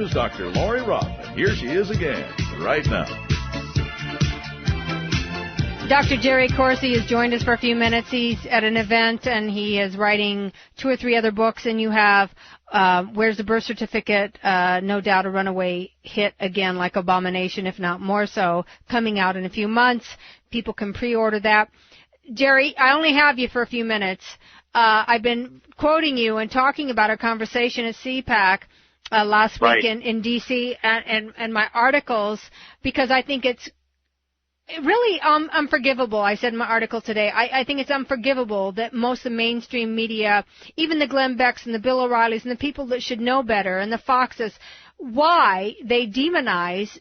name is Dr. Lori Ruff, and here she is again, right now. Dr. Jerry Corsi has joined us for a few minutes. He's at an event, and he is writing 2 or 3 other books, and you have Where's the Birth Certificate? No doubt a runaway hit again, like Abomination, if not more so, coming out in a few months. People can pre-order that. Jerry, I only have you for a few minutes. I've been quoting you and talking about our conversation at CPAC last week in D.C. and my articles, because I think it's really unforgivable. I said in my article today, I think it's unforgivable that most of the mainstream media, even the Glenn Becks and the Bill O'Reillys and the people that should know better and the Foxes, why they demonize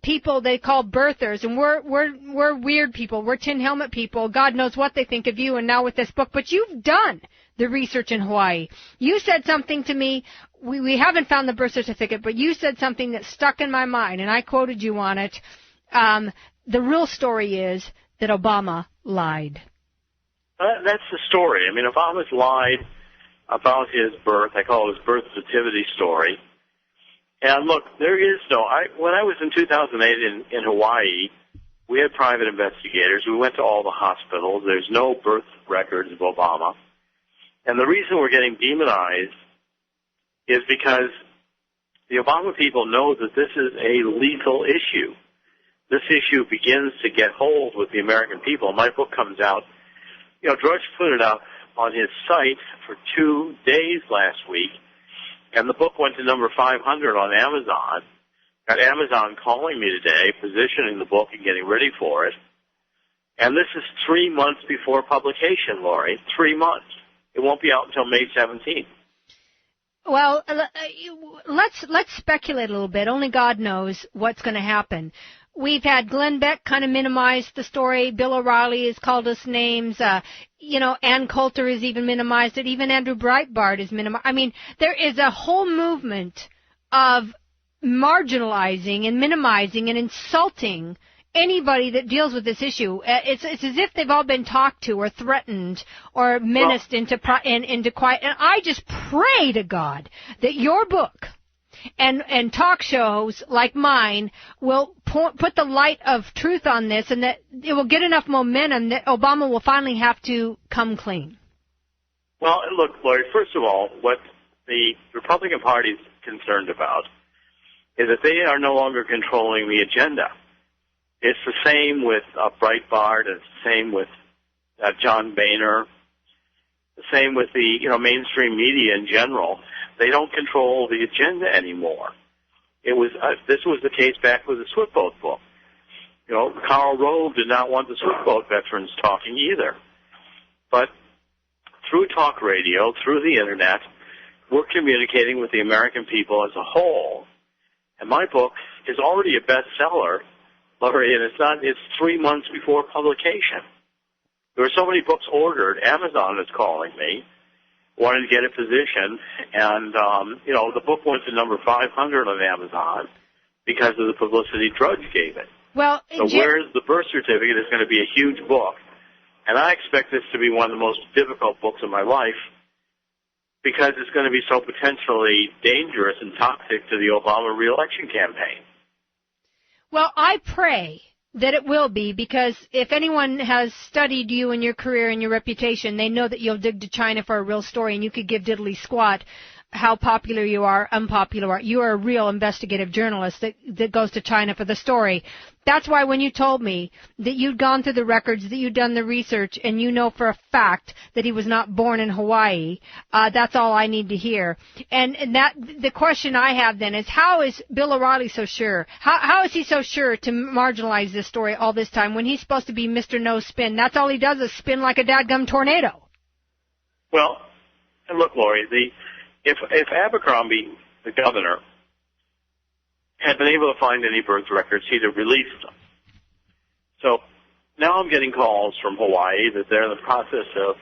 people they call birthers. And we're weird people. We're tin helmet people. God knows what they think of you, and now with this book. But you've done the research in Hawaii. You said something to me. We haven't found the birth certificate, but you said something that stuck in my mind, and I quoted you on it. The real story is that Obama lied. That's the story. I mean, Obama's lied about his birth. I call it his birth nativity story. And look, there is no, when I was in 2008 in Hawaii, we had private investigators. We went to all the hospitals. There's no birth records of Obama. And the reason we're getting demonized is because the Obama people know that this is a lethal issue. This issue begins to get hold with the American people. My book comes out. You know, George put it up on his site for 2 days last week, and the book went to number 500 on Amazon. Got Amazon calling me today, positioning the book and getting ready for it. And this is 3 months before publication, Lori. 3 months. It won't be out until May 17th. Well, let's speculate a little bit. Only God knows what's going to happen. We've had Glenn Beck kind of minimize the story. Bill O'Reilly has called us names. Ann Coulter has even minimized it. Even Andrew Breitbart is minimized. I mean, there is a whole movement of marginalizing and minimizing and insulting anybody that deals with this issue. It's as if they've all been talked to or threatened or menaced into quiet. And I just pray to God that your book and talk shows like mine will put the light of truth on this, and that it will get enough momentum that Obama will finally have to come clean. Well, look, Lori, first of all, what the Republican Party is concerned about is that they are no longer controlling the agenda. It's the same with Breitbart. It's the same with John Boehner. The same with the mainstream media in general. They don't control the agenda anymore. It was this was the case back with the Swiftboat book. Karl Rove did not want the Swiftboat veterans talking either. But through talk radio, through the internet, we're communicating with the American people as a whole. And my book is already a bestseller, Lori, and it's 3 months before publication. There were so many books ordered. Amazon is calling me, wanted to get a position, and the book went to number 500 on Amazon because of the publicity Drudge gave it. Well, so Where's the Birth Certificate is going to be a huge book, and I expect this to be one of the most difficult books of my life because it's going to be so potentially dangerous and toxic to the Obama re-election campaign. Well, I pray that it will be, because if anyone has studied you and your career and your reputation, they know that you'll dig to China for a real story, and you could give diddly squat how popular you are, unpopular you are. You are a real investigative journalist that goes to China for the story. That's why when you told me that you'd gone through the records, that you'd done the research, and you know for a fact that he was not born in Hawaii, that's all I need to hear. And that the question I have then is, how is Bill O'Reilly so sure? How is he so sure to marginalize this story all this time when he's supposed to be Mr. No Spin? That's all he does is spin like a dadgum tornado. Well, and look, Lori, if Abercrombie, the governor, had been able to find any birth records, he'd have released them. So now I'm getting calls from Hawaii that they're in the process of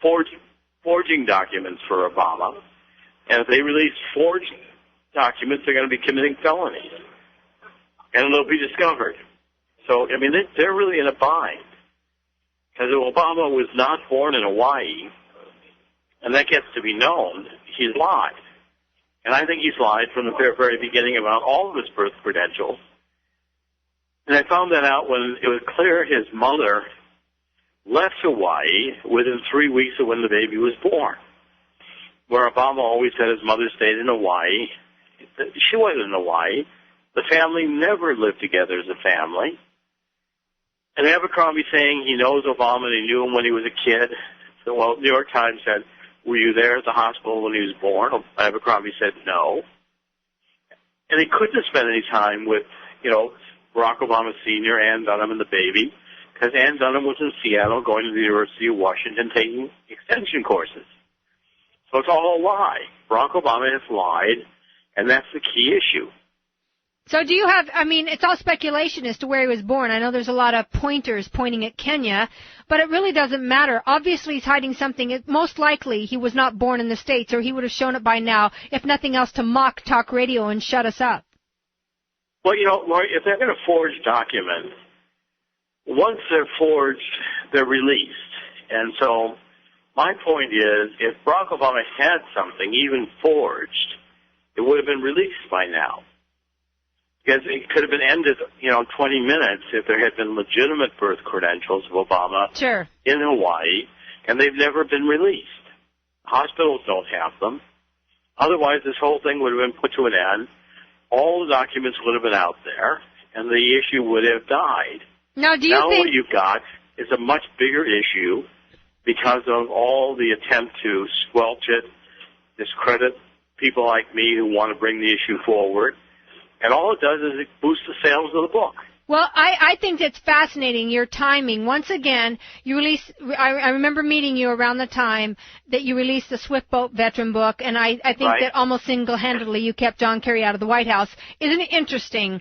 forging documents for Obama. And if they release forged documents, they're going to be committing felonies. And they'll be discovered. So, I mean, they're really in a bind. Because if Obama was not born in Hawaii, and that gets to be known, he's lied. And I think he's lied from the very beginning about all of his birth credentials. And I found that out when it was clear his mother left Hawaii within 3 weeks of when the baby was born. Where Obama always said his mother stayed in Hawaii. She wasn't in Hawaii. The family never lived together as a family. And Abercrombie saying he knows Obama and he knew him when he was a kid. So, well, New York Times said, were you there at the hospital when he was born? Abercrombie said no. And he couldn't have spent any time with, Barack Obama Sr., Ann Dunham, and the baby, because Ann Dunham was in Seattle going to the University of Washington taking extension courses. So it's all a lie. Barack Obama has lied, and that's the key issue. So do you have, it's all speculation as to where he was born. I know there's a lot of pointers pointing at Kenya, but it really doesn't matter. Obviously he's hiding something. Most likely he was not born in the States, or he would have shown it by now, if nothing else, to mock talk radio and shut us up. Well, Lori, if they're going to forge documents, once they're forged, they're released. And so my point is, if Barack Obama had something, even forged, it would have been released by now. Because it could have been ended, 20 minutes if there had been legitimate birth credentials of Obama in Hawaii, and they've never been released. Hospitals don't have them. Otherwise, this whole thing would have been put to an end. All the documents would have been out there, and the issue would have died. Now, do you think what you've got is a much bigger issue because of all the attempt to squelch it, discredit people like me who want to bring the issue forward. And all it does is it boosts the sales of the book. Well, I think it's fascinating, your timing. Once again, you release. I remember meeting you around the time that you released the Swift Boat Veteran book, and I think that almost single-handedly you kept John Kerry out of the White House. Isn't it interesting?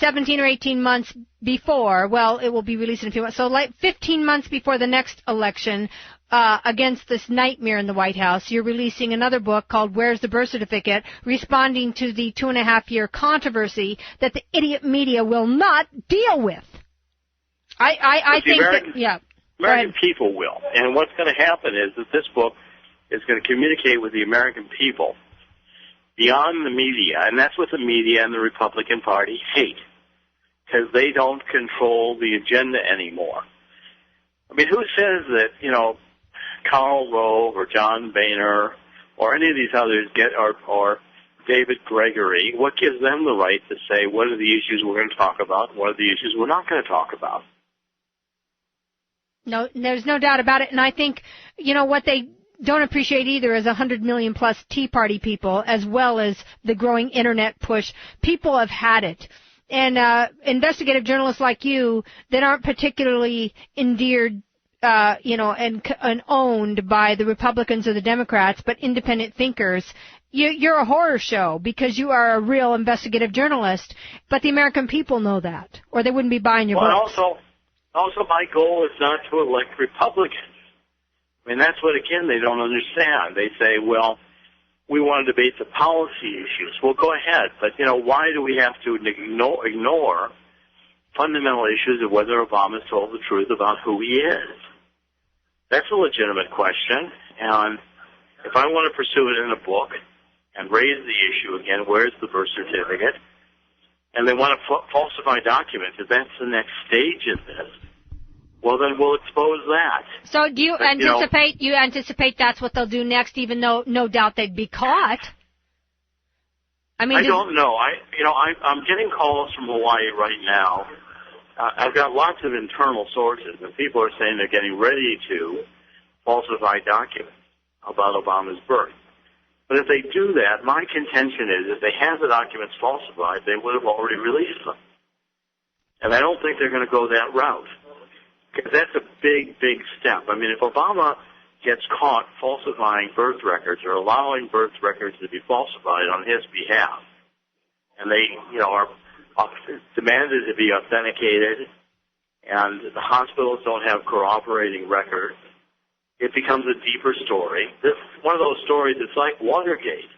17 or 18 months before, well, it will be released in a few months, so like 15 months before the next election, against this nightmare in the White House, you're releasing another book called Where's the Birth Certificate, responding to the 2.5-year controversy that the idiot media will not deal with. I think American people will. And what's going to happen is that this book is going to communicate with the American people beyond the media, and that's what the media and the Republican Party hate, because they don't control the agenda anymore. I mean, who says that, Karl Rove or John Boehner or any of these others or David Gregory, what gives them the right to say what are the issues we're going to talk about and what are the issues we're not going to talk about? No, there's no doubt about it. And I think, what they don't appreciate either is 100 million plus Tea Party people, as well as the growing Internet push. People have had it. And investigative journalists like you that aren't particularly endeared and owned by the Republicans or the Democrats, but independent thinkers, you're a horror show because you are a real investigative journalist. But the American people know that, or they wouldn't be buying your books. Also, my goal is not to elect Republicans. I mean, that's what, again, they don't understand. They say, well, we want to debate the policy issues. Well, go ahead. But, why do we have to ignore fundamental issues of whether Obama's told the truth about who he is? That's a legitimate question, and if I want to pursue it in a book and raise the issue again, where's the birth certificate, and they want to falsify documents, if that's the next stage in this, well, then we'll expose that. So do you anticipate that's what they'll do next, even though no doubt they'd be caught? I don't know. I'm getting calls from Hawaii right now. I've got lots of internal sources, and people are saying they're getting ready to falsify documents about Obama's birth. But if they do that, my contention is if they have the documents falsified, they would have already released them. And I don't think they're going to go that route, because that's a big, big step. I mean, if Obama gets caught falsifying birth records or allowing birth records to be falsified on his behalf, and they, are demanded to be authenticated, and the hospitals don't have corroborating records, it becomes a deeper story. This is one of those stories, it's like Watergate.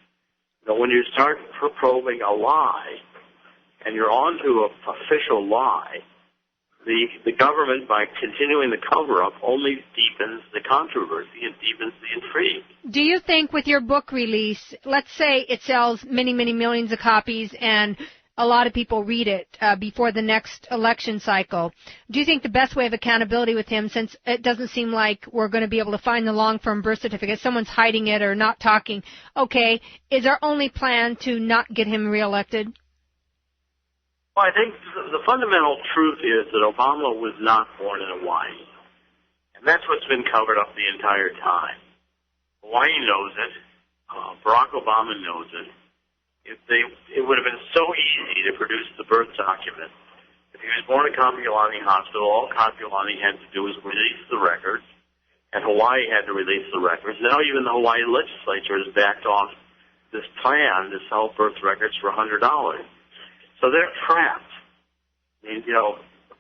When you start probing a lie, and you're onto an official lie, the government, by continuing the cover-up, only deepens the controversy and deepens the intrigue. Do you think with your book release, let's say it sells many, many millions of copies and a lot of people read it before the next election cycle, do you think the best way of accountability with him, since it doesn't seem like we're going to be able to find the long-form birth certificate, someone's hiding it or not talking, okay, is our only plan to not get him reelected? Well, I think the fundamental truth is that Obama was not born in Hawaii. And that's what's been covered up the entire time. Hawaii knows it. Barack Obama knows it. It would have been so easy to produce the birth document. If he was born at Kapiolani Hospital, all Kapiolani had to do was release the records, and Hawaii had to release the records. Now even the Hawaii legislature has backed off this plan to sell birth records for $100. So they're trapped. I mean,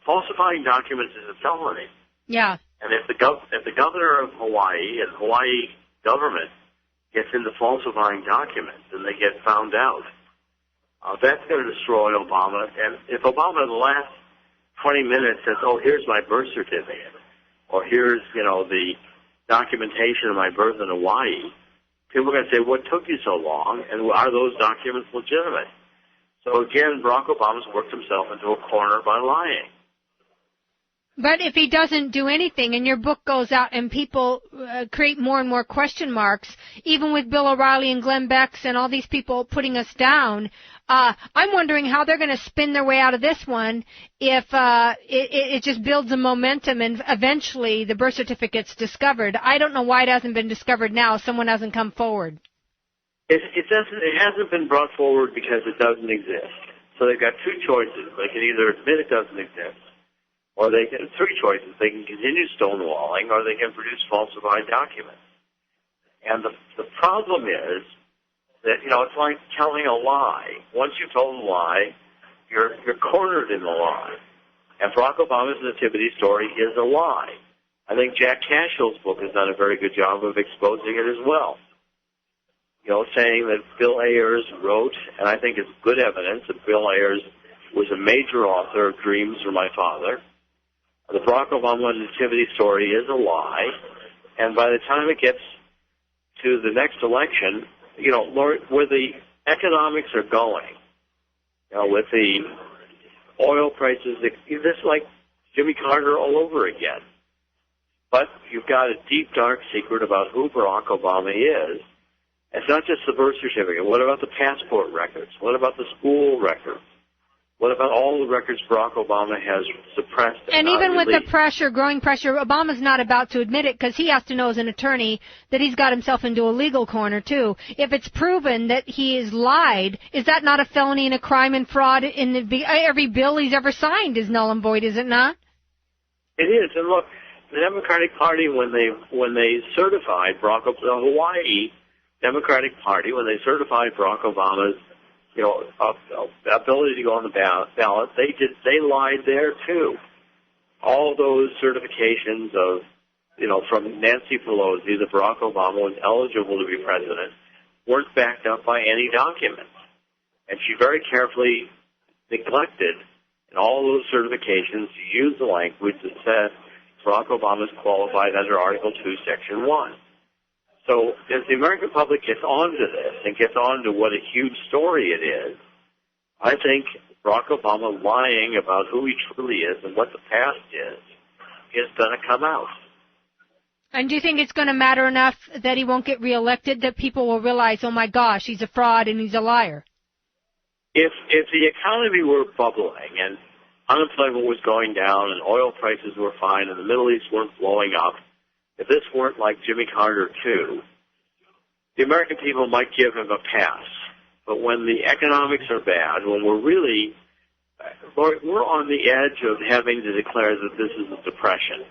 falsifying documents is a felony. Yeah. And if the governor of Hawaii and the Hawaii government gets into falsifying documents and they get found out, that's going to destroy Obama. And if Obama in the last 20 minutes says, oh, here's my birth certificate, or here's, the documentation of my birth in Hawaii, people are going to say, what took you so long, and are those documents legitimate? So again, Barack Obama's worked himself into a corner by lying. But if he doesn't do anything and your book goes out and people create more and more question marks, even with Bill O'Reilly and Glenn Beck and all these people putting us down, I'm wondering how they're going to spin their way out of this one if it just builds a momentum and eventually the birth certificate's discovered. I don't know why it hasn't been discovered now. Someone hasn't come forward. It hasn't been brought forward because it doesn't exist. So they've got two choices. They can either admit it doesn't exist, or they can, three choices. They can continue stonewalling, or they can produce falsified documents. And the problem is that, it's like telling a lie. Once you've told a lie, you're cornered in the lie. And Barack Obama's nativity story is a lie. I think Jack Cashill's book has done a very good job of exposing it as well. Saying that Bill Ayers wrote, and I think it's good evidence that Bill Ayers was a major author of Dreams for My Father. The Barack Obama nativity story is a lie, and by the time it gets to the next election, where the economics are going, with the oil prices, this is like Jimmy Carter all over again. But you've got a deep, dark secret about who Barack Obama is. It's not just the birth certificate. What about the passport records? What about the school records? What about all the records Barack Obama has suppressed? And even with the growing pressure, Obama's not about to admit it because he has to know as an attorney that he's got himself into a legal corner, too. If it's proven that he has lied, is that not a felony and a crime and fraud? Every bill he's ever signed is null and void, is it not? It is. And look, the Democratic Party, when they certified Barack Obama, the Hawaii Democratic Party, when they certified Barack Obama's ability to go on the ballot, they lied there too. All those certifications of, from Nancy Pelosi that Barack Obama was eligible to be president weren't backed up by any documents. And she very carefully neglected in all those certifications to use the language that said Barack Obama is qualified under Article 2, Section 1. So as the American public gets onto this and gets onto what a huge story it is, I think Barack Obama lying about who he truly is and what the past is going to come out. And do you think it's going to matter enough that he won't get reelected, that people will realize, oh my gosh, he's a fraud and he's a liar? If the economy were bubbling and unemployment was going down and oil prices were fine and the Middle East weren't blowing up, if this weren't like Jimmy Carter too, the American people might give him a pass. But when the economics are bad, when we're on the edge of having to declare that this is a depression.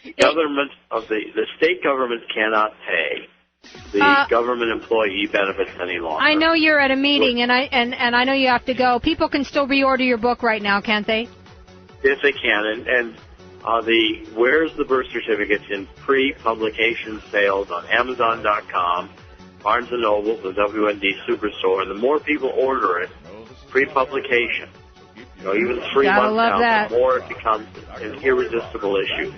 The state governments cannot pay the government employee benefits any longer. I know you're at a meeting, and I know you have to go. People can still reorder your book right now, can't they? Yes, they can. And Where's the Birth Certificates in pre-publication sales on Amazon.com, Barnes & Noble, the WND Superstore. And the more people order it, pre-publication, even 3 months out, the more it becomes an irresistible issue.